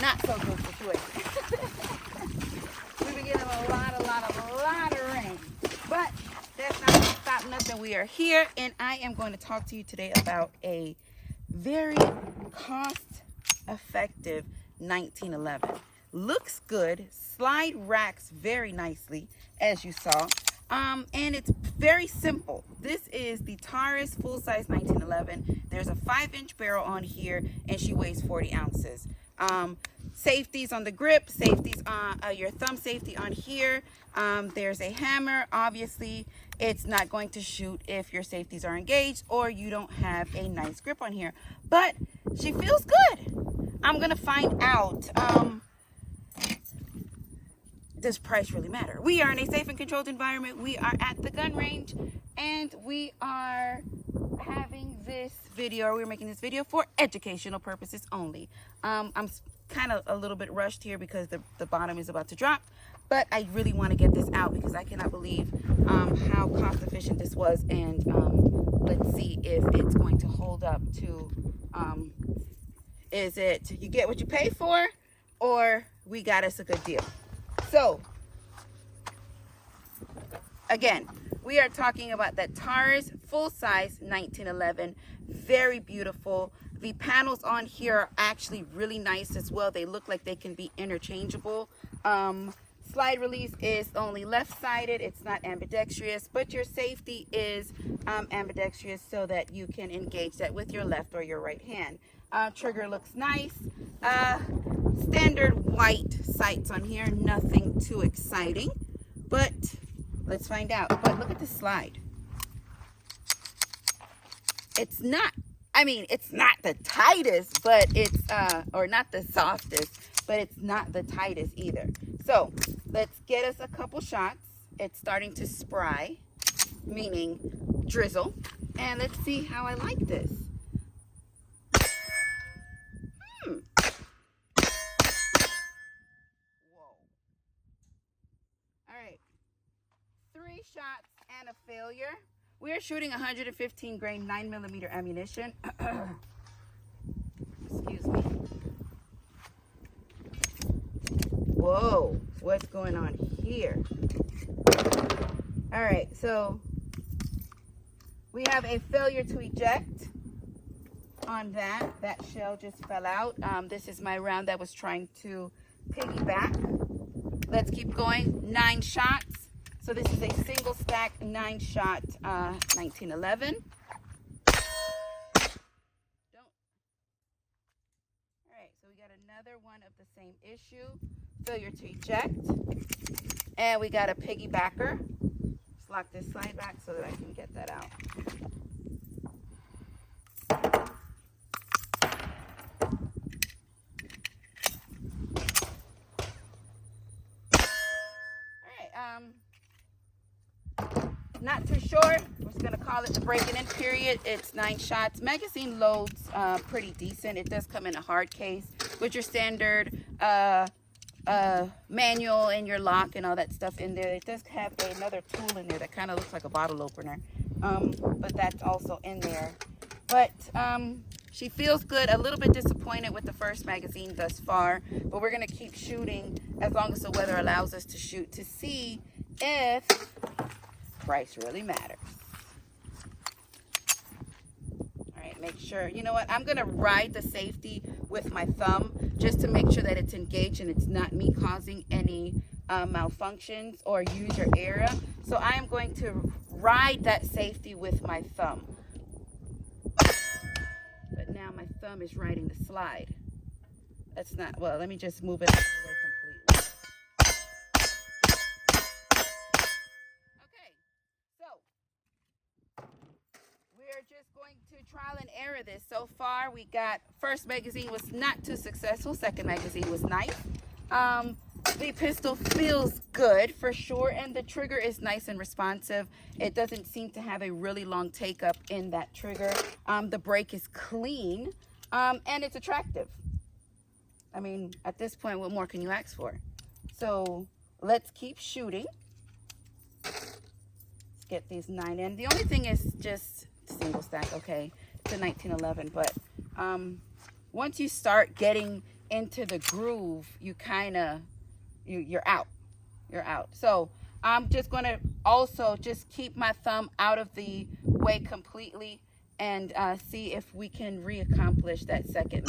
not so good situation. We've been getting a lot of rain. But that's not going to stop nothing. We are here, and I am going to talk to you today about a very cost-effective 1911. Looks good, slide racks very nicely, as you saw. And it's very simple. This is the Taurus full-size 1911. There's a 5-inch barrel on here, and she weighs 40 ounces. Safeties on the grip, safeties on your thumb safety on here. There's a hammer. Obviously, it's not going to shoot if your safeties are engaged or you don't have a nice grip on here. But she feels good. I'm going to find out. Does price really matter? We are in a safe and controlled environment. We are at the gun range, and we are having this video, or we're making this video for educational purposes only. I'm kind of a little bit rushed here because the bottom is about to drop, but I really want to get this out because I cannot believe how cost efficient this was, and let's see if it's going to hold up to, is it you get what you pay for, or we got us a good deal? So, again, we are talking about that Taurus full-size 1911. Very beautiful. The panels on here are actually really nice as well. They look like they can be interchangeable. Slide release is only left-sided. It's not ambidextrous, but your safety is ambidextrous so that you can engage that with your left or your right hand. Trigger looks nice. Standard white sights on here, nothing too exciting, but let's find out. But look at the slide. It's not, it's not the tightest, but it's, or not the softest, but it's not the tightest either. So let's get us a couple shots. It's starting to spray, meaning drizzle, and let's see how I like this. All right, 3 shots and a failure. We're shooting 115 grain 9mm ammunition. Excuse me. Whoa, what's going on here? All right, so we have a failure to eject on that. That shell just fell out. This is my round that was trying to piggyback. Let's keep going. 9 shots. So this is a single stack 9-shot 1911. All right, so we got another one of the same issue. Failure to eject. And we got a piggybacker. Let's lock this slide back so that I can get that out. Not too short. We're just gonna call it the breaking in period. It's 9 shots. Magazine loads pretty decent. It does come in a hard case with your standard manual and your lock and all that stuff in there. It does have another tool in there that kind of looks like a bottle opener, but that's also in there. But she feels good. A little bit disappointed with the first magazine thus far, but we're gonna keep shooting as long as the weather allows us to shoot to see if price really matters. All right, make sure, you know what, I'm gonna ride the safety with my thumb just to make sure that it's engaged and it's not me causing any malfunctions or user error. So I am going to ride that safety with my thumb. But now my thumb is riding the slide. That's not, well, let me just move it away completely. We're just going to trial and error this. So far, we got first magazine was not too successful. Second magazine was nice. The pistol feels good for sure, and the trigger is nice and responsive. It doesn't seem to have a really long take up in that trigger. The break is clean, and it's attractive. I mean, at this point, what more can you ask for? So let's keep shooting. Let's get these 9 in. The only thing is just single stack. Okay, it's a 1911, but once you start getting into the groove, you're out. You're out. So I'm just going to also just keep my thumb out of the way completely and see if we can re-accomplish that second.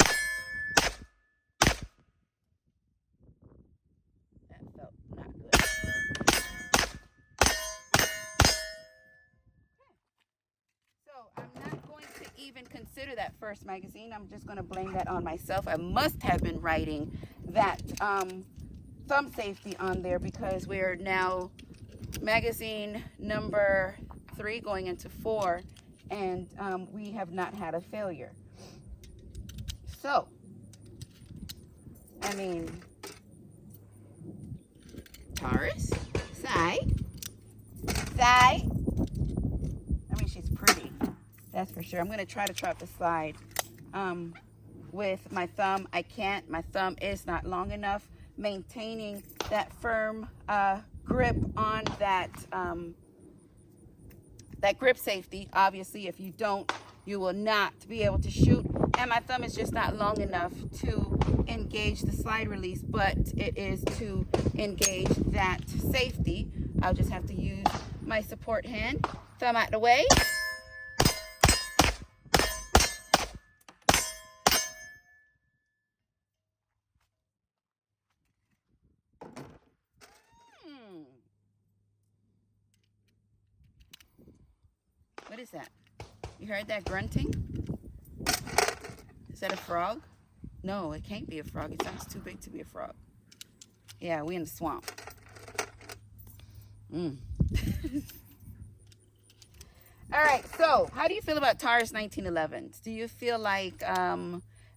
That felt not good. So I'm not going to even consider that first magazine. I'm just going to blame that on myself. I must have been writing that thumb safety on there because we're now magazine number 3 going into 4, and we have not had a failure. So, I mean, Taurus, Sai. I mean, she's pretty, that's for sure. I'm going to try to trap the slide with my thumb. I can't. My thumb is not long enough. Maintaining that firm grip on that that grip safety. Obviously, if you don't, you will not be able to shoot. And my thumb is just not long enough to engage the slide release, but it is to engage that safety. I'll just have to use my support hand. Thumb out the way. What is that? You heard that grunting? Is that a frog? No, it can't be a frog. It sounds too big to be a frog. Yeah, we in the swamp. All right, so how do you feel about Taurus 1911s? Do you feel like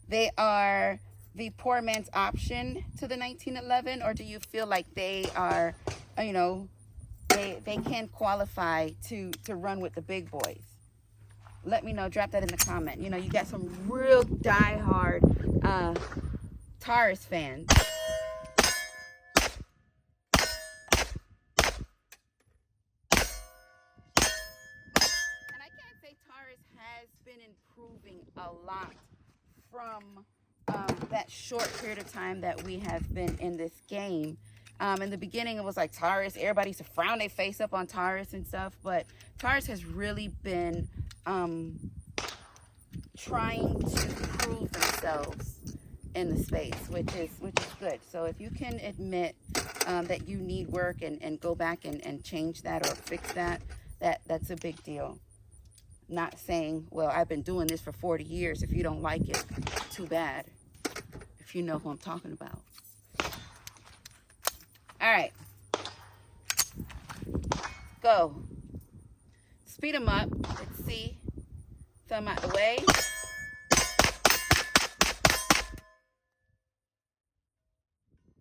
they are the poor man's option to the 1911, or do you feel like they are, you know, they can qualify to run with the big boys? Let me know. Drop that in the comment. You know, you got some real diehard Taurus fans. And I can't say Taurus has been improving a lot from that short period of time that we have been in this game. In the beginning, it was like Taurus. Everybody used to frown their face up on Taurus and stuff. But Taurus has really been trying to prove themselves in the space, which is good. So if you can admit that you need work and go back and change that or fix that, that's a big deal. Not saying, well, I've been doing this for 40 years. If you don't like it, too bad. If you know who I'm talking about. All right, go. Speed them up. Let's see. Thumb out the way.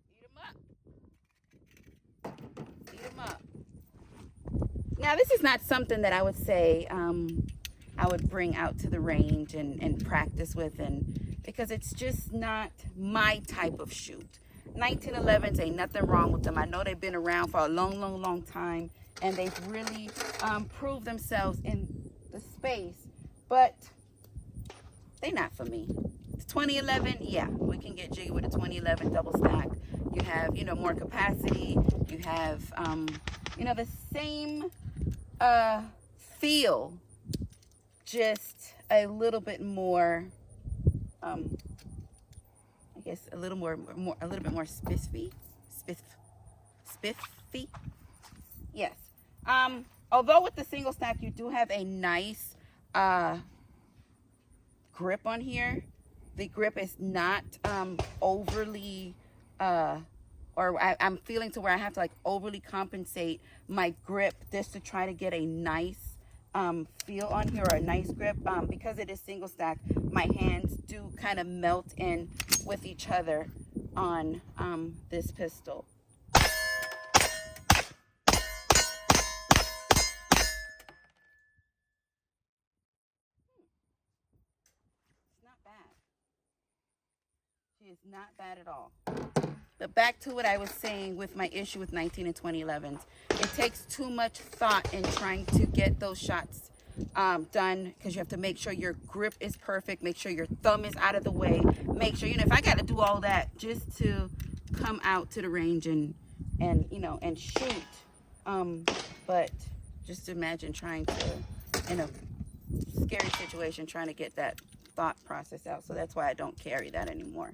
Speed them up. Speed them up. Now, this is not something that I would say I would bring out to the range and practice with, and because it's just not my type of shoot. 1911s, ain't nothing wrong with them. I know they've been around for a long time, and they've really proved themselves in the space, but they're not for me. 2011, yeah, we can get jiggy with a 2011 double stack. You have, you know, more capacity. You have, you know, the same feel, just a little bit more, I guess a little bit more spiffy. Yes. Although with the single stack you do have a nice grip on here, the grip is not overly I'm feeling to where I have to like overly compensate my grip just to try to get a nice feel on here, or a nice grip. Because it is single stack, my hands do kind of melt in with each other on this pistol. It's not bad. She is not bad at all. But back to what I was saying with my issue with 19 and 2011s. It takes too much thought in trying to get those shots done, because you have to make sure your grip is perfect, make sure your thumb is out of the way, make sure, you know, if I got to do all that just to come out to the range and you know, and shoot, but just imagine trying to, in a scary situation, trying to get that thought process out. So that's why I don't carry that anymore.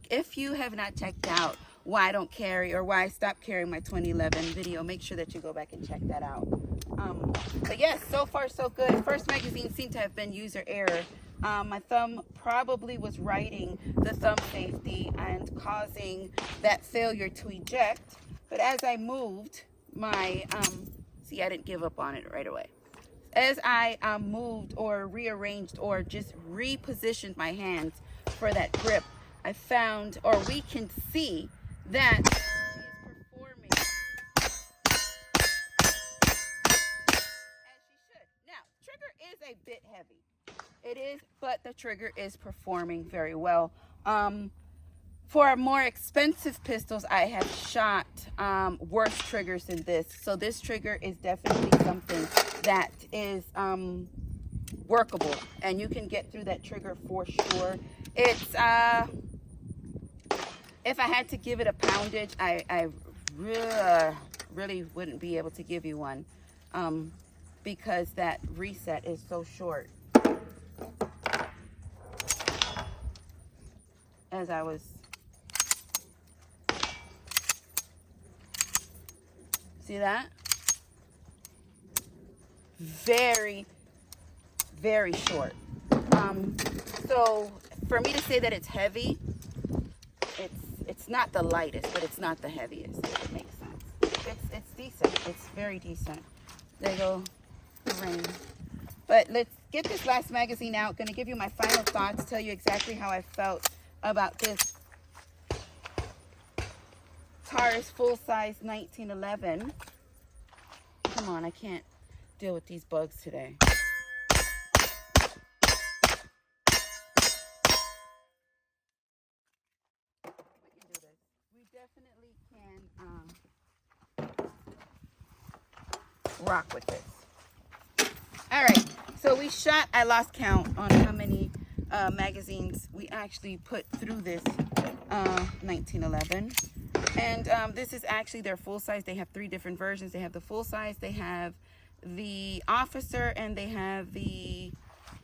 If you have not checked out why I don't carry, or why I stopped carrying my 2011 video, make sure that you go back and check that out. But yes, so far so good. First magazine seemed to have been user error. My thumb probably was writing the thumb safety and causing that failure to eject. But as I moved my, see, I didn't give up on it right away. As I moved or rearranged or just repositioned my hands for that grip, I found, or we can see, that she is performing as she should. Now, trigger is a bit heavy. It is, but the trigger is performing very well. For more expensive pistols, I have shot worse triggers than this. So this trigger is definitely something that is workable, and you can get through that trigger for sure. It's if I had to give it a poundage, I really wouldn't be able to give you one, because that reset is so short. As I was, see that? Very, very short. So for me to say that it's heavy, it's not the lightest, but it's not the heaviest, if it makes sense. It's decent. It's very decent. There you go, the rain. But let's get this last magazine out. Going to give you my final thoughts, tell you exactly how I felt about this Taurus full-size 1911. Come on, I can't deal with these bugs today. We can do this. We definitely can rock with this. All right, so we shot, I lost count on how many magazines we actually put through this 1911. And this is actually their full size. They have 3 different versions. They have the full size, they have the officer, and they have the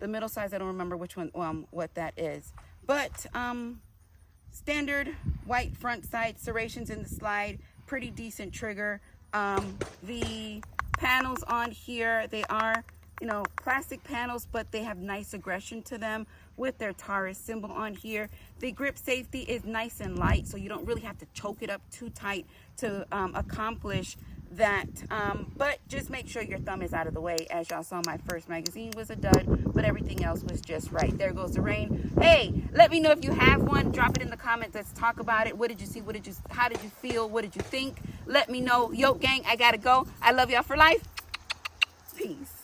middle size. I don't remember which one, what that is. But standard white front sight, serrations in the slide, pretty decent trigger. The panels on here, they are, you know, plastic panels, but they have nice aggression to them with their Taurus symbol on here. The grip safety is nice and light, so you don't really have to choke it up too tight to accomplish that. But just make sure your thumb is out of the way. As y'all saw, my first magazine was a dud, but everything else was just right. There goes the rain. Hey, let me know if you have one. Drop it in the comments. Let's talk about it. What did you see? How did you feel? What did you think? Let me know. Yo, gang, I gotta go. I love y'all for life. Peace.